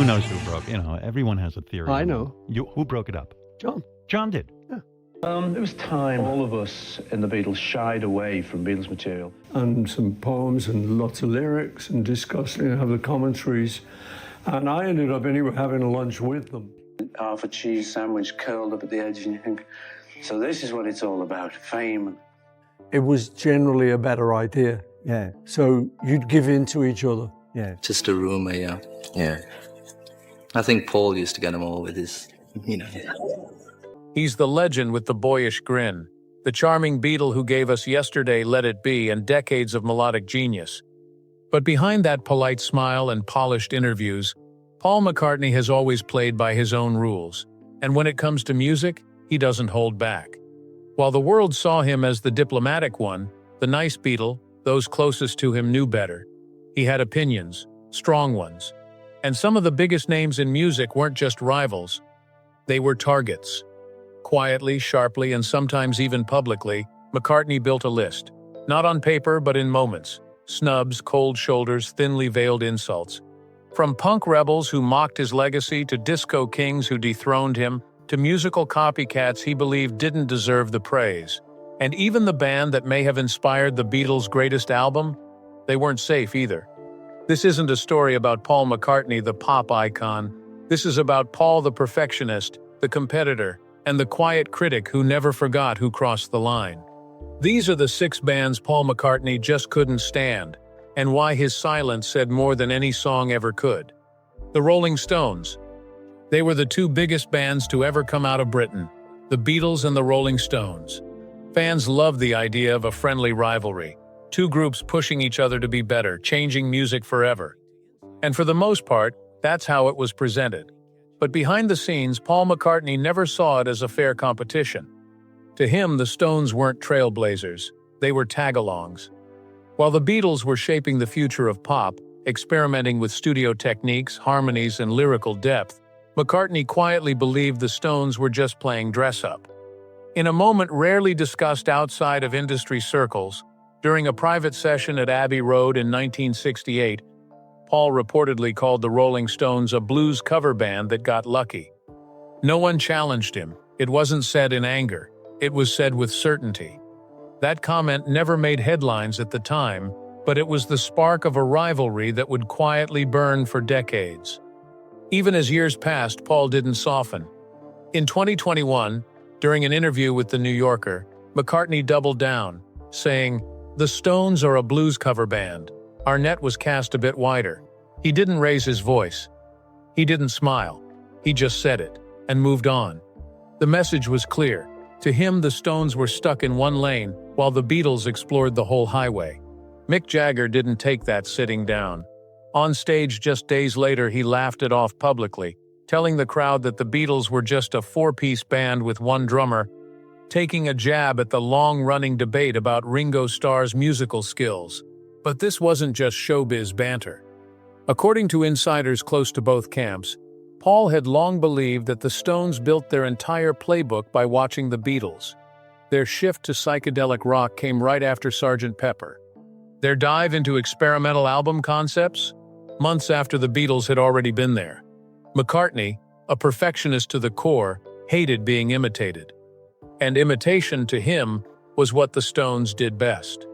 knows who broke? Everyone has a theory. I know. Who broke it up? John. John did. Yeah. There was time all of us in the Beatles shied away from Beatles material. And some poems and lots of lyrics and discussing, have the commentaries. And I ended up anyway having lunch with them. Half a cheese sandwich curled up at the edge, and you think, so this is what it's all about, fame. It was generally a better idea. Yeah. So you'd give in to each other. Yeah. Just a rumour, yeah. Yeah. I think Paul used to get them all with his, He's the legend with the boyish grin, the charming Beatle who gave us Yesterday, Let It Be, and decades of melodic genius. But behind that polite smile and polished interviews, Paul McCartney has always played by his own rules, and when it comes to music, he doesn't hold back. While the world saw him as the diplomatic one, the nice Beatle, those closest to him knew better. He had opinions, strong ones. And some of the biggest names in music weren't just rivals. They were targets. Quietly, sharply, and sometimes even publicly, McCartney built a list. Not on paper, but in moments. Snubs, cold shoulders, thinly veiled insults. From punk rebels who mocked his legacy to disco kings who dethroned him, to musical copycats he believed didn't deserve the praise. And even the band that may have inspired the Beatles' greatest album, they weren't safe either. This isn't a story about Paul McCartney, the pop icon. This is about Paul the perfectionist, the competitor, and the quiet critic who never forgot who crossed the line. These are the 6 bands Paul McCartney just couldn't stand, and why his silence said more than any song ever could. The Rolling Stones. They were the 2 biggest bands to ever come out of Britain, the Beatles and the Rolling Stones. Fans loved the idea of a friendly rivalry, 2 groups pushing each other to be better, changing music forever. And for the most part, that's how it was presented. But behind the scenes, Paul McCartney never saw it as a fair competition. To him, the Stones weren't trailblazers, they were tag-alongs. While the Beatles were shaping the future of pop, experimenting with studio techniques, harmonies, and lyrical depth, McCartney quietly believed the Stones were just playing dress-up. In a moment rarely discussed outside of industry circles, during a private session at Abbey Road in 1968, Paul reportedly called the Rolling Stones a blues cover band that got lucky. No one challenged him. It wasn't said in anger. It was said with certainty. That comment never made headlines at the time, but it was the spark of a rivalry that would quietly burn for decades. Even as years passed, Paul didn't soften. In 2021, during an interview with The New Yorker, McCartney doubled down, saying, "The Stones are a blues cover band. Our net was cast a bit wider." He didn't raise his voice. He didn't smile. He just said it, and moved on. The message was clear. To him, the Stones were stuck in one lane, while the Beatles explored the whole highway. Mick Jagger didn't take that sitting down. On stage just days later, he laughed it off publicly, telling the crowd that the Beatles were just a 4-piece band with 1 drummer, taking a jab at the long-running debate about Ringo Starr's musical skills. But this wasn't just showbiz banter. According to insiders close to both camps, Paul had long believed that the Stones built their entire playbook by watching the Beatles. Their shift to psychedelic rock came right after Sgt. Pepper. Their dive into experimental album concepts? Months after the Beatles had already been there. McCartney, a perfectionist to the core, hated being imitated. And imitation, to him, was what the Stones did best.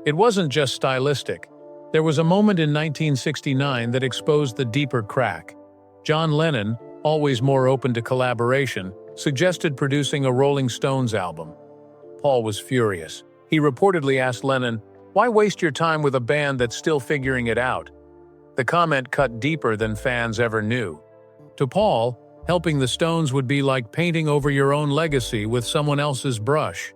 It wasn't just stylistic. There was a moment in 1969 that exposed the deeper crack. John Lennon, always more open to collaboration, suggested producing a Rolling Stones album. Paul was furious. He reportedly asked Lennon, "Why waste your time with a band that's still figuring it out?" The comment cut deeper than fans ever knew. To Paul, helping the Stones would be like painting over your own legacy with someone else's brush.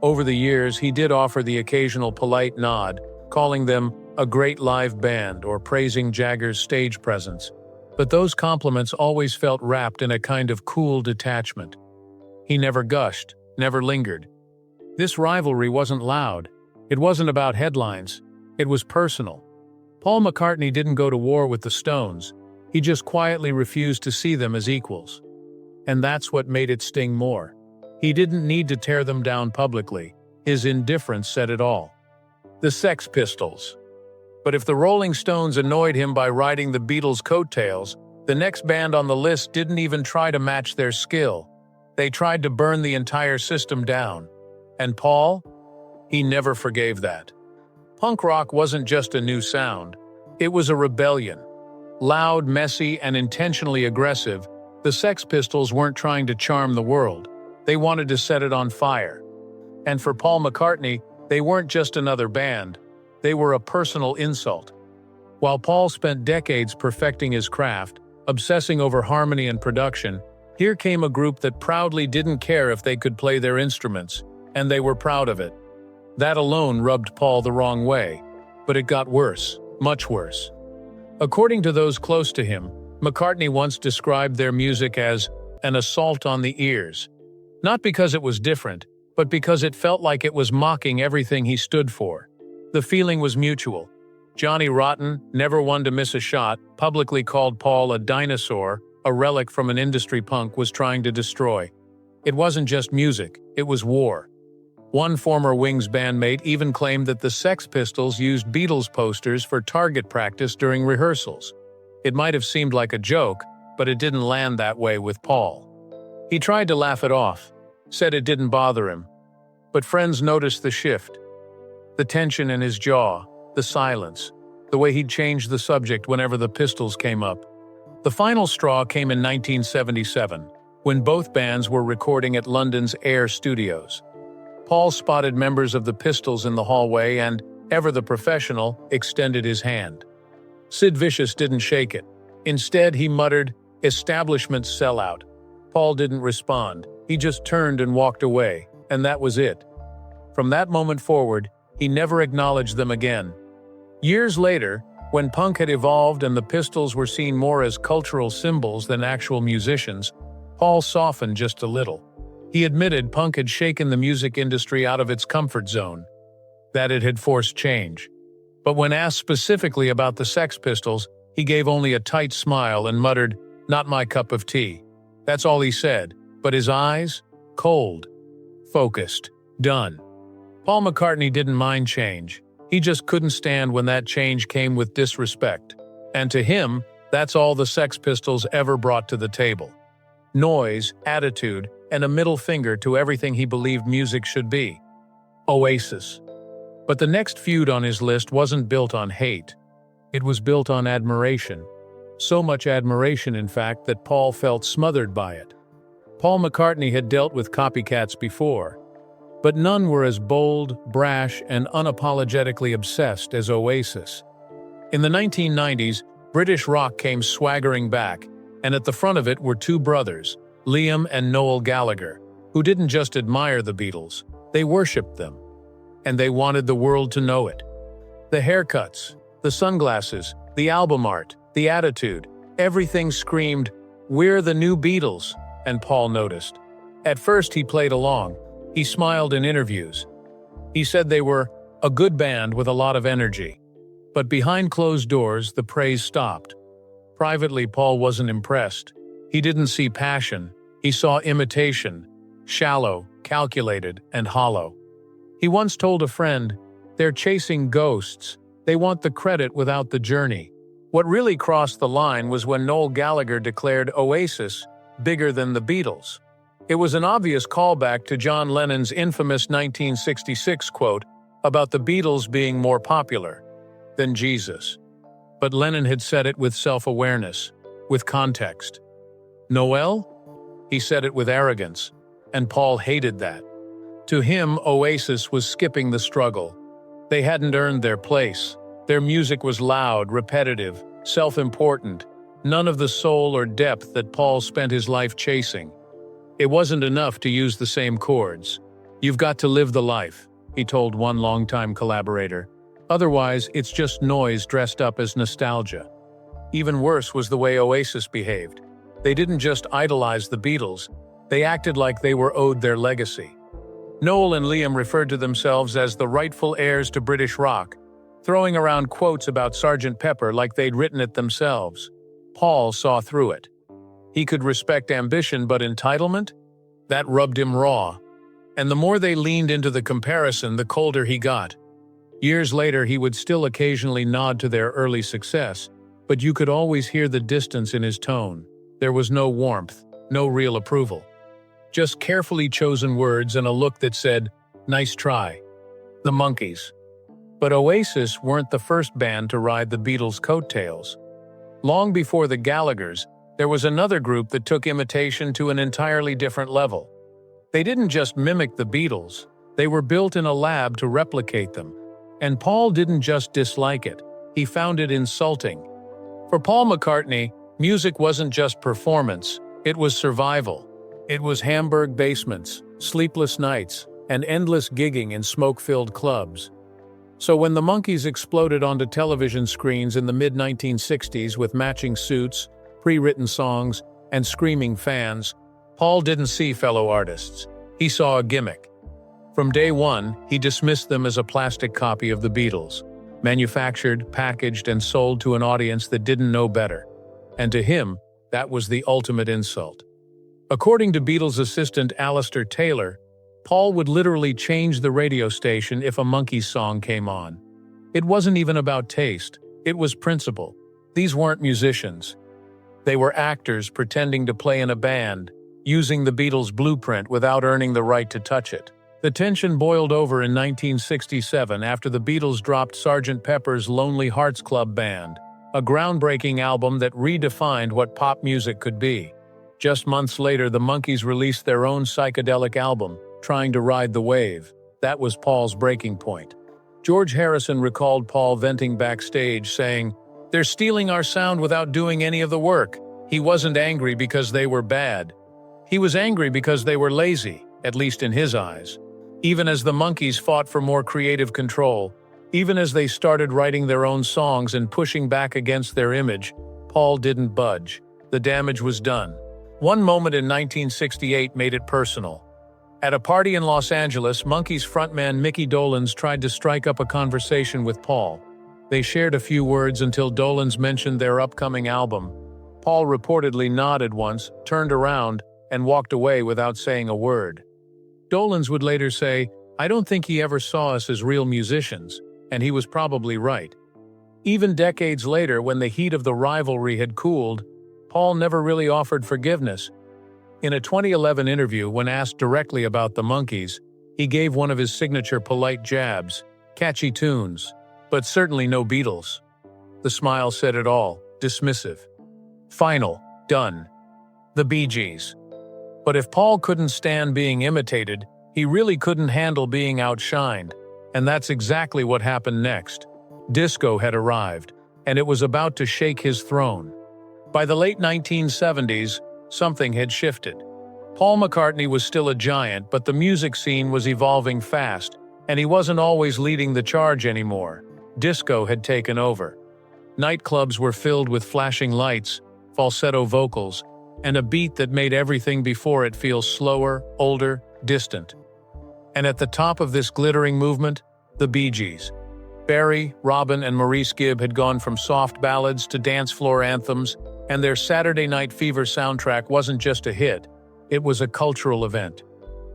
Over the years, he did offer the occasional polite nod, calling them a great live band or praising Jagger's stage presence. But those compliments always felt wrapped in a kind of cool detachment. He never gushed, never lingered. This rivalry wasn't loud. It wasn't about headlines. It was personal. Paul McCartney didn't go to war with the Stones. He just quietly refused to see them as equals. And that's what made it sting more. He didn't need to tear them down publicly. His indifference said it all. The Sex Pistols. But if the Rolling Stones annoyed him by riding the Beatles' coattails, The next band on the list didn't even try to match their skill. They tried to burn the entire system down. And Paul? He never forgave that. Punk rock wasn't just a new sound. It was a rebellion. Loud, messy, and intentionally aggressive, the Sex Pistols weren't trying to charm the world. They wanted to set it on fire. And for Paul McCartney, they weren't just another band. They were a personal insult. While Paul spent decades perfecting his craft, obsessing over harmony and production, here came a group that proudly didn't care if they could play their instruments, and they were proud of it. That alone rubbed Paul the wrong way, but it got worse, much worse. According to those close to him, McCartney once described their music as an assault on the ears. Not because it was different, but because it felt like it was mocking everything he stood for. The feeling was mutual. Johnny Rotten, never one to miss a shot, publicly called Paul a dinosaur, a relic from an industry punk was trying to destroy. It wasn't just music, it was war. One former Wings bandmate even claimed that the Sex Pistols used Beatles posters for target practice during rehearsals. It might have seemed like a joke, but it didn't land that way with Paul. He tried to laugh it off, said it didn't bother him. But friends noticed the shift. The tension in his jaw, the silence, the way he'd changed the subject whenever the Pistols came up. The final straw came in 1977, when both bands were recording at London's Air Studios. Paul spotted members of the Pistols in the hallway and, ever the professional, extended his hand. Sid Vicious didn't shake it. Instead, he muttered, "Establishment sellout." Paul didn't respond. He just turned and walked away, and that was it. From that moment forward, he never acknowledged them again. Years later, when punk had evolved and the Pistols were seen more as cultural symbols than actual musicians, Paul softened just a little. He admitted punk had shaken the music industry out of its comfort zone, that it had forced change. But when asked specifically about the Sex Pistols, he gave only a tight smile and muttered, "Not my cup of tea." That's all he said, but his eyes? Cold. Focused. Done. Paul McCartney didn't mind change. He just couldn't stand when that change came with disrespect. And to him, that's all the Sex Pistols ever brought to the table. Noise, attitude, and a middle finger to everything he believed music should be. Oasis. But the next feud on his list wasn't built on hate. It was built on admiration. So much admiration, in fact, that Paul felt smothered by it. Paul McCartney had dealt with copycats before, but none were as bold, brash, and unapologetically obsessed as Oasis. In the 1990s, British rock came swaggering back, and at the front of it were two brothers, Liam and Noel Gallagher, who didn't just admire the Beatles, they worshipped them. And they wanted the world to know it. The haircuts, the sunglasses, the album art, the attitude, everything screamed, "We're the new Beatles," and Paul noticed. At first he played along. He smiled in interviews. He said they were a good band with a lot of energy. But behind closed doors, the praise stopped. Privately, Paul wasn't impressed. He didn't see passion. He saw imitation, shallow, calculated, and hollow. He once told a friend, "They're chasing ghosts. They want the credit without the journey." What really crossed the line was when Noel Gallagher declared Oasis bigger than the Beatles. It was an obvious callback to John Lennon's infamous 1966 quote about the Beatles being more popular than Jesus. But Lennon had said it with self-awareness, with context. Noel? He said it with arrogance, and Paul hated that. To him, Oasis was skipping the struggle. They hadn't earned their place. Their music was loud, repetitive, self-important, none of the soul or depth that Paul spent his life chasing. It wasn't enough to use the same chords. "You've got to live the life," he told one longtime collaborator. "Otherwise, it's just noise dressed up as nostalgia." Even worse was the way Oasis behaved. They didn't just idolize the Beatles, they acted like they were owed their legacy. Noel and Liam referred to themselves as the rightful heirs to British rock, throwing around quotes about Sgt. Pepper like they'd written it themselves. Paul saw through it. He could respect ambition, but entitlement? That rubbed him raw. And the more they leaned into the comparison, the colder he got. Years later, he would still occasionally nod to their early success, but you could always hear the distance in his tone. There was no warmth, no real approval. Just carefully chosen words and a look that said, "Nice try." The Monkees. But Oasis weren't the first band to ride the Beatles' coattails. Long before the Gallaghers, there was another group that took imitation to an entirely different level. They didn't just mimic the Beatles, they were built in a lab to replicate them. And Paul didn't just dislike it, he found it insulting. For Paul McCartney, music wasn't just performance, it was survival. It was Hamburg basements, sleepless nights, and endless gigging in smoke-filled clubs. So when the Monkees exploded onto television screens in the mid-1960s with matching suits, pre-written songs, and screaming fans, Paul didn't see fellow artists. He saw a gimmick. From day one, he dismissed them as a plastic copy of the Beatles, manufactured, packaged, and sold to an audience that didn't know better. And to him, that was the ultimate insult. According to Beatles assistant Alistair Taylor, Paul would literally change the radio station if a Monkees song came on. It wasn't even about taste, it was principle. These weren't musicians. They were actors pretending to play in a band, using the Beatles' blueprint without earning the right to touch it. The tension boiled over in 1967 after the Beatles dropped Sgt. Pepper's Lonely Hearts Club Band, a groundbreaking album that redefined what pop music could be. Just months later, the Monkees released their own psychedelic album, Trying to Ride the Wave. That was Paul's breaking point. George Harrison recalled Paul venting backstage, saying, "They're stealing our sound without doing any of the work." He wasn't angry because they were bad. He was angry because they were lazy, at least in his eyes. Even as the Monkees fought for more creative control, even as they started writing their own songs and pushing back against their image, Paul didn't budge. The damage was done. One moment in 1968 made it personal. At a party in Los Angeles, Monkees frontman Mickey Dolenz tried to strike up a conversation with Paul. They shared a few words until Dolenz mentioned their upcoming album. Paul reportedly nodded once, turned around, and walked away without saying a word. Dolenz would later say, "I don't think he ever saw us as real musicians," and he was probably right. Even decades later, when the heat of the rivalry had cooled, Paul never really offered forgiveness. In a 2011 interview, when asked directly about the Monkees, he gave one of his signature polite jabs, catchy tunes, but certainly no Beatles. The smile said it all, dismissive. Final, done. The Bee Gees. But if Paul couldn't stand being imitated, he really couldn't handle being outshined, and that's exactly what happened next. Disco had arrived, and it was about to shake his throne. By the late 1970s, something had shifted. Paul McCartney was still a giant, but the music scene was evolving fast, and he wasn't always leading the charge anymore. Disco had taken over. Nightclubs were filled with flashing lights, falsetto vocals, and a beat that made everything before it feel slower, older, distant. And at the top of this glittering movement, the Bee Gees. Barry, Robin, and Maurice Gibb had gone from soft ballads to dance floor anthems, and their Saturday Night Fever soundtrack wasn't just a hit, it was a cultural event.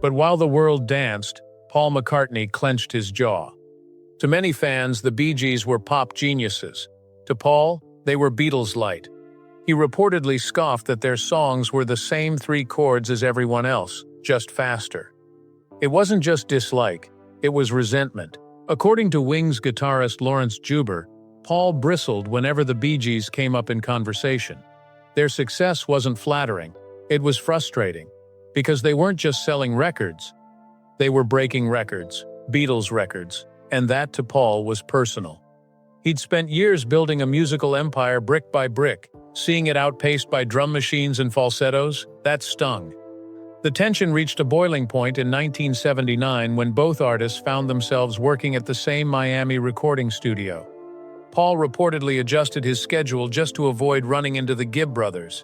But while the world danced, Paul McCartney clenched his jaw. To many fans, the Bee Gees were pop geniuses. To Paul, they were Beatles light. He reportedly scoffed that their songs were the same three chords as everyone else, just faster. It wasn't just dislike, it was resentment. According to Wings guitarist Lawrence Juber, Paul bristled whenever the Bee Gees came up in conversation. Their success wasn't flattering, it was frustrating, because they weren't just selling records. They were breaking records, Beatles records, and that to Paul was personal. He'd spent years building a musical empire brick by brick, seeing it outpaced by drum machines and falsettos, that stung. The tension reached a boiling point in 1979 when both artists found themselves working at the same Miami recording studio. Paul reportedly adjusted his schedule just to avoid running into the Gibb brothers.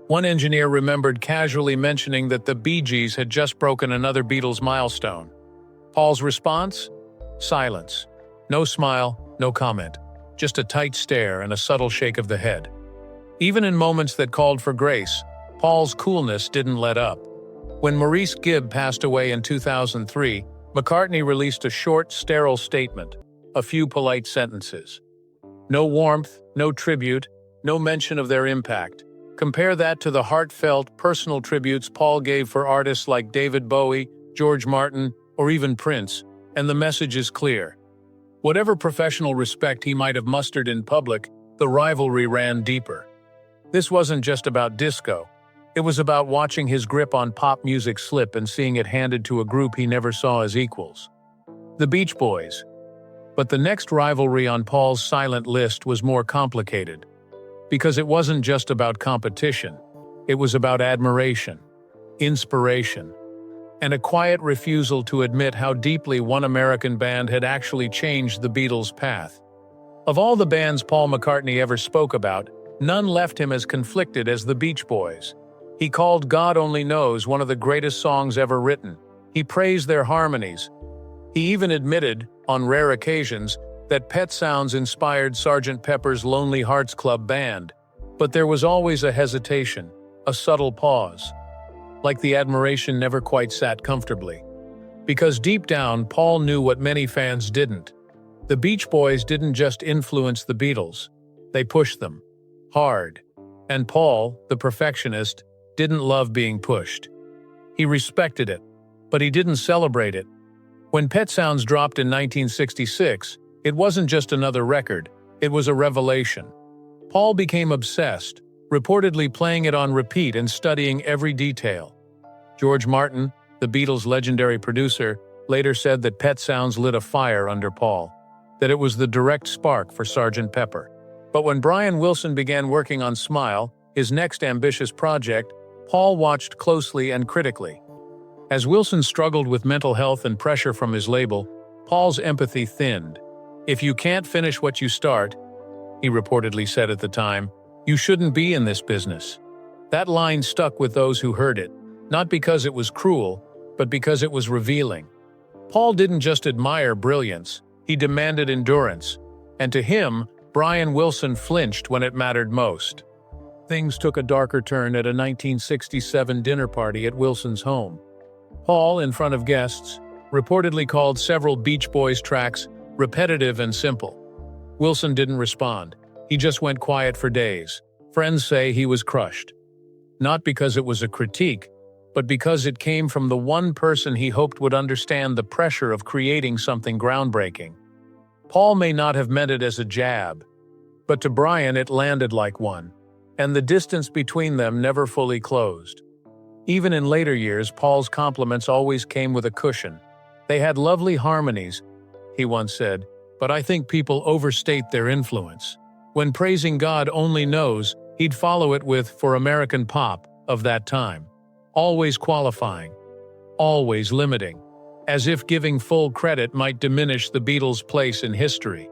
One engineer remembered casually mentioning that the Bee Gees had just broken another Beatles milestone. Paul's response? Silence. No smile, no comment. Just a tight stare and a subtle shake of the head. Even in moments that called for grace, Paul's coolness didn't let up. When Maurice Gibb passed away in 2003, McCartney released a short, sterile statement, a few polite sentences. No warmth, no tribute, no mention of their impact. Compare that to the heartfelt, personal tributes Paul gave for artists like David Bowie, George Martin, or even Prince, and the message is clear. Whatever professional respect he might have mustered in public, the rivalry ran deeper. This wasn't just about disco. It was about watching his grip on pop music slip and seeing it handed to a group he never saw as equals. The Beach Boys. But the next rivalry on Paul's silent list was more complicated. Because it wasn't just about competition. It was about admiration, inspiration, and a quiet refusal to admit how deeply one American band had actually changed the Beatles' path. Of all the bands Paul McCartney ever spoke about, none left him as conflicted as the Beach Boys. He called God Only Knows one of the greatest songs ever written. He praised their harmonies. He even admitted, on rare occasions, that Pet Sounds inspired Sgt. Pepper's Lonely Hearts Club Band. But there was always a hesitation, a subtle pause. Like the admiration never quite sat comfortably. Because deep down, Paul knew what many fans didn't. The Beach Boys didn't just influence the Beatles. They pushed them. Hard. And Paul, the perfectionist, didn't love being pushed. He respected it, but he didn't celebrate it. When Pet Sounds dropped in 1966, it wasn't just another record, it was a revelation. Paul became obsessed, reportedly playing it on repeat and studying every detail. George Martin, the Beatles' legendary producer, later said that Pet Sounds lit a fire under Paul, that it was the direct spark for Sgt. Pepper. But when Brian Wilson began working on Smile, his next ambitious project, Paul watched closely and critically. As Wilson struggled with mental health and pressure from his label, Paul's empathy thinned. "If you can't finish what you start," he reportedly said at the time, "you shouldn't be in this business." That line stuck with those who heard it, not because it was cruel, but because it was revealing. Paul didn't just admire brilliance, he demanded endurance. And to him, Brian Wilson flinched when it mattered most. Things took a darker turn at a 1967 dinner party at Wilson's home. Paul, in front of guests, reportedly called several Beach Boys tracks repetitive and simple. Wilson didn't respond. He just went quiet for days. Friends say he was crushed. Not because it was a critique, but because it came from the one person he hoped would understand the pressure of creating something groundbreaking. Paul may not have meant it as a jab, but to Brian it landed like one, and the distance between them never fully closed. Even in later years, Paul's compliments always came with a cushion. "They had lovely harmonies," he once said, "but I think people overstate their influence." When praising God Only Knows, he'd follow it with "for American pop" of that time. Always qualifying. Always limiting. As if giving full credit might diminish the Beatles' place in history.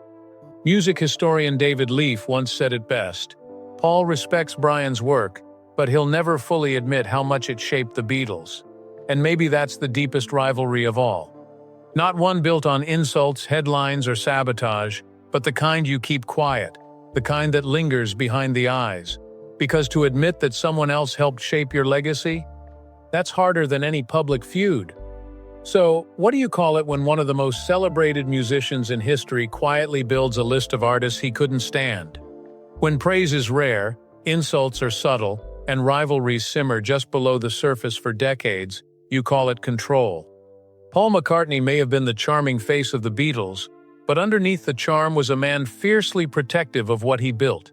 Music historian David Leaf once said it best. Paul respects Brian's work, but he'll never fully admit how much it shaped the Beatles. And maybe that's the deepest rivalry of all. Not one built on insults, headlines, or sabotage, but the kind you keep quiet, the kind that lingers behind the eyes. Because to admit that someone else helped shape your legacy? That's harder than any public feud. So, what do you call it when one of the most celebrated musicians in history quietly builds a list of artists he couldn't stand? When praise is rare, insults are subtle, and rivalries simmer just below the surface for decades, you call it control. Paul McCartney may have been the charming face of the Beatles, but underneath the charm was a man fiercely protective of what he built.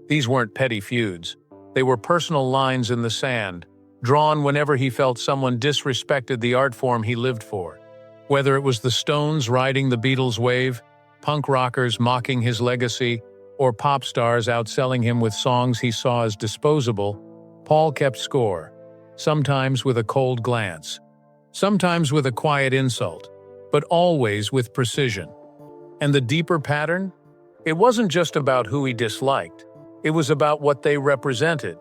These weren't petty feuds. They were personal lines in the sand, drawn whenever he felt someone disrespected the art form he lived for. Whether it was the Stones riding the Beatles' wave, punk rockers mocking his legacy, or pop stars outselling him with songs he saw as disposable, Paul kept score, sometimes with a cold glance, sometimes with a quiet insult, but always with precision. And the deeper pattern? It wasn't just about who he disliked. It was about what they represented.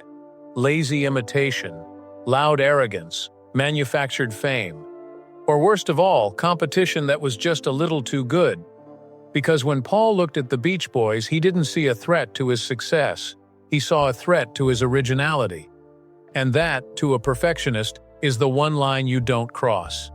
Lazy imitation, loud arrogance, manufactured fame. Or worst of all, competition that was just a little too good. Because when Paul looked at the Beach Boys, he didn't see a threat to his success. He saw a threat to his originality. And that, to a perfectionist, is the one line you don't cross.